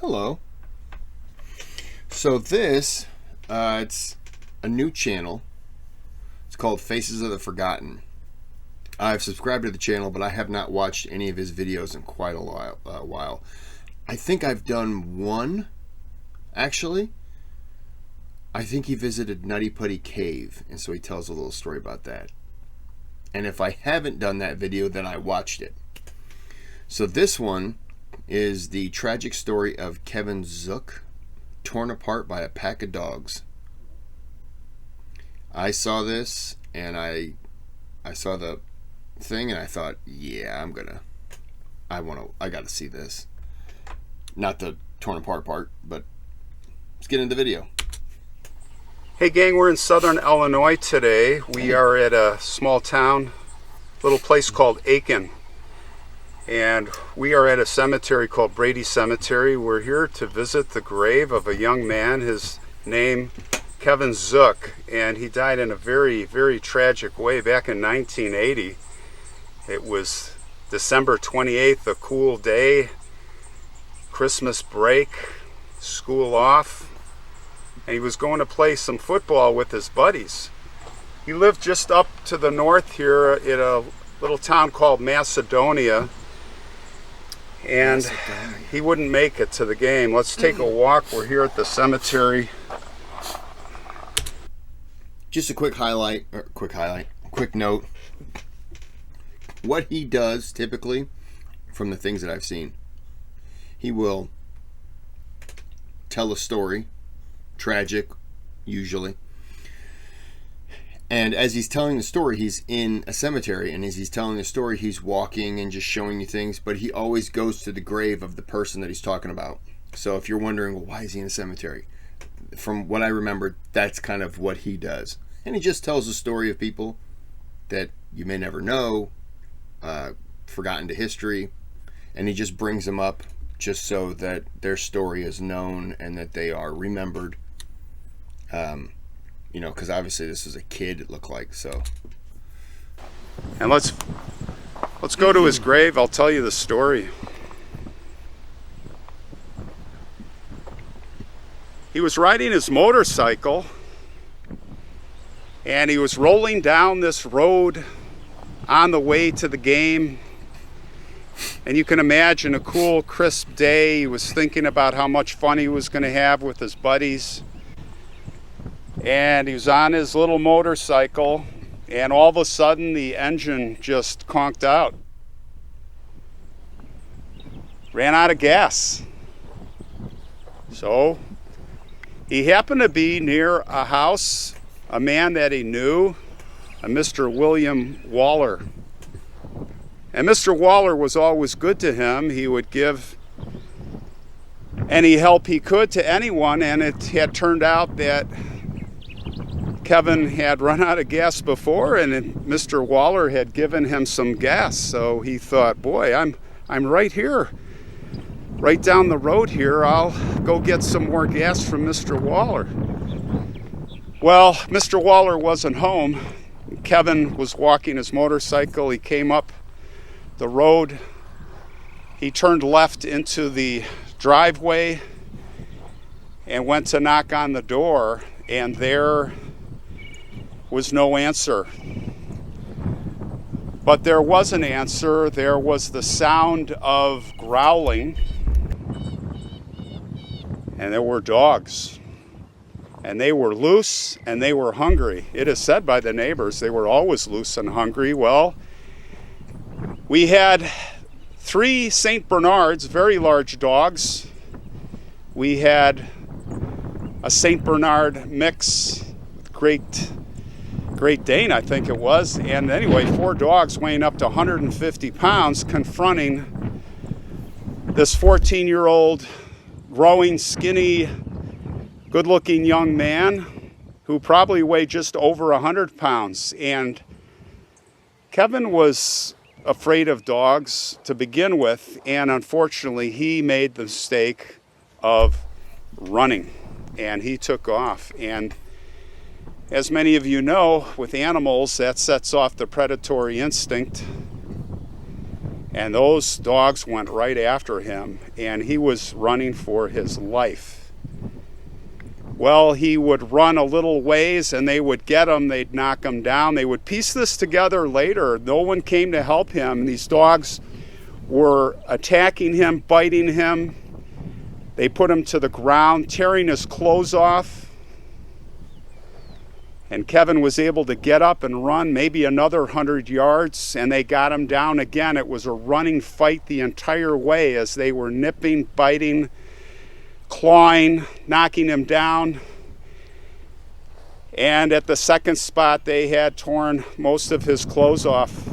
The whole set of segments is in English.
Hello. So this, it's a new channel. It's called Faces of the Forgotten. I've subscribed to the channel, but I have not watched any of his videos in quite a while. I think I've done one, actually. I think he visited Nutty Putty Cave, and so he tells a little story about that. And if I haven't done that video, then I watched it. So this one is the tragic story of Kevin Zook, torn apart by a pack of dogs. I saw this, and I saw the thing, and I thought, yeah, I gotta see this. Not the torn apart part, but let's get into the video. Hey gang, we're in southern Illinois today. We are at a small town, little place called Aiken. And we are at a cemetery called Brady Cemetery. We're here to visit the grave of a young man, his name Kevin Zook, and he died in a very, very tragic way back in 1980. It was December 28th, a cool day, Christmas break, school off, and he was going to play some football with his buddies. He lived just up to the north here in a little town called Macedonia, and he wouldn't make it to the game. Let's take a walk. We're here at the cemetery. Just a quick note. What he does typically, from the things that I've seen, he will tell a story, tragic usually, and as he's telling the story, he's in a cemetery, and as he's telling the story, he's walking and just showing you things, but he always goes to the grave of the person that he's talking about. So if you're wondering, well, why is he in a cemetery? From what I remember, that's kind of what he does. And he just tells the story of people that you may never know, forgotten to history, and he just brings them up just so that their story is known and that they are remembered. You know, because obviously this is a kid, it looked like, so. And let's go to his grave. I'll tell you the story. He was riding his motorcycle, and he was rolling down this road on the way to the game. And you can imagine a cool, crisp day. He was thinking about how much fun he was going to have with his buddies. And he was on his little motorcycle, and all of a sudden the engine just conked out. Ran out of gas. So he happened to be near a house, a man that he knew, a Mr. William Waller. And Mr. Waller was always good to him. He would give any help he could to anyone, and it had turned out that Kevin had run out of gas before, and Mr. Waller had given him some gas. So he thought, boy, I'm right here, right down the road here. I'll go get some more gas from Mr. Waller. Well, Mr. Waller wasn't home. Kevin was walking his motorcycle. He came up the road. He turned left into the driveway and went to knock on the door, and there was no answer. But there was an answer. There was the sound of growling, and there were dogs, and they were loose and they were hungry. It is said by the neighbors they were always loose and hungry. Well, we had 3 St. Bernards, very large dogs. We had a St. Bernard mix, Great Dane, I think it was. And anyway, 4 dogs weighing up to 150 pounds confronting this 14-year-old, growing, skinny, good-looking young man who probably weighed just over 100 pounds. And Kevin was afraid of dogs to begin with, and unfortunately he made the mistake of running, and he took off. And as many of you know, with animals, that sets off the predatory instinct. And those dogs went right after him, and he was running for his life. Well, he would run a little ways and they would get him, they'd knock him down. They would piece this together later. No one came to help him. These dogs were attacking him, biting him. They put him to the ground, tearing his clothes off. And Kevin was able to get up and run maybe another 100 yards, and they got him down again. It was a running fight the entire way as they were nipping, biting, clawing, knocking him down. And at the second spot, they had torn most of his clothes off.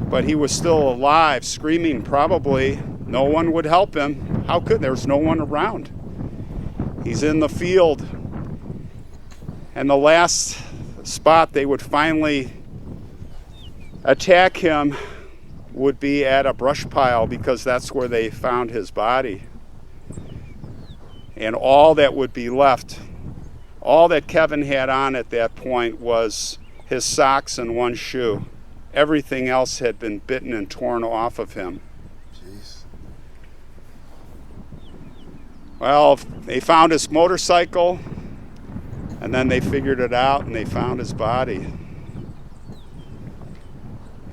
But he was still alive, screaming probably. No one would help him. How could? There's no one around. He's in the field. And the last spot they would finally attack him would be at a brush pile, because that's where they found his body. And all that would be left, all that Kevin had on at that point was his socks and one shoe. Everything else had been bitten and torn off of him. Jeez. Well, they found his motorcycle, and then they figured it out and they found his body.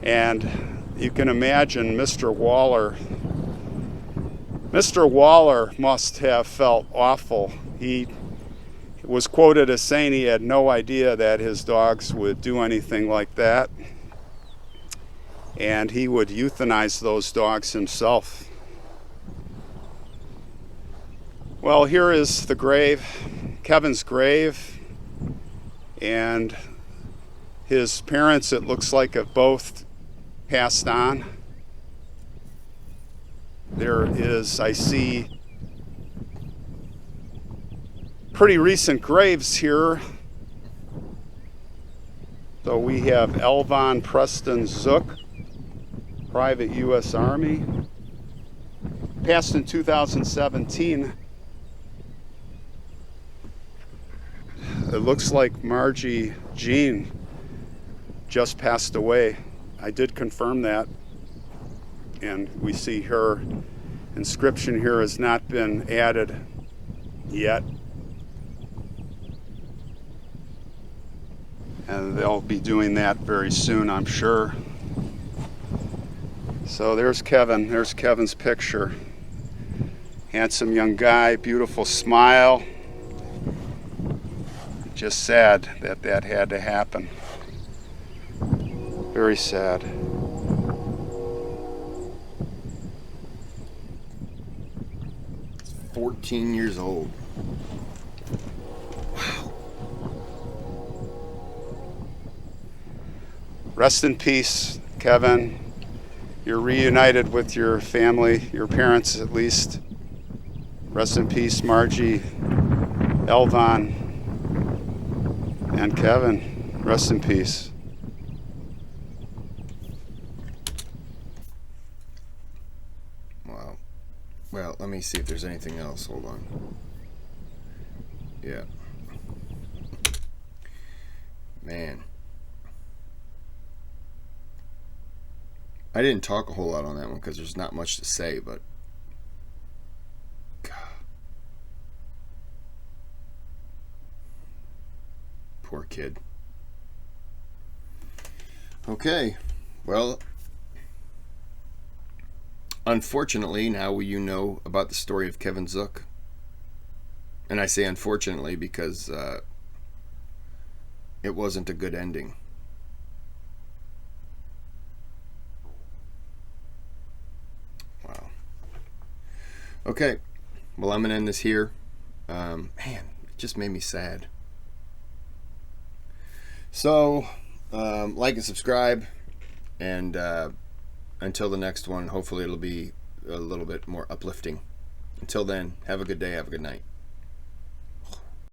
And you can imagine Mr. Waller must have felt awful. He was quoted as saying he had no idea that his dogs would do anything like that. And he would euthanize those dogs himself. Well, here is the grave, Kevin's grave, and his parents, it looks like, have both passed on. There is, I see, pretty recent graves here. So we have Elvon Preston Zook, Private U.S. Army, passed in 2017. It looks like Margie Jean just passed away. I did confirm that, and we see her inscription here has not been added yet. And they'll be doing that very soon, I'm sure. So there's Kevin. There's Kevin's picture. Handsome young guy, beautiful smile. Just sad that that had to happen. Very sad. He's 14 years old. Wow. Rest in peace, Kevin. You're reunited with your family, your parents at least. Rest in peace, Margie, Elvon, and Kevin. Rest in peace. Wow. Well, let me see if there's anything else. Hold on. Yeah. Man. I didn't talk a whole lot on that one because there's not much to say, but God. Poor kid. Okay. Well, unfortunately, now you know about the story of Kevin Zook. And I say unfortunately because it wasn't a good ending. Wow. Okay. Well, I'm going to end this here. Man, it just made me sad. So, like and subscribe. And until the next one, hopefully it'll be a little bit more uplifting. Until then, have a good day, have a good night.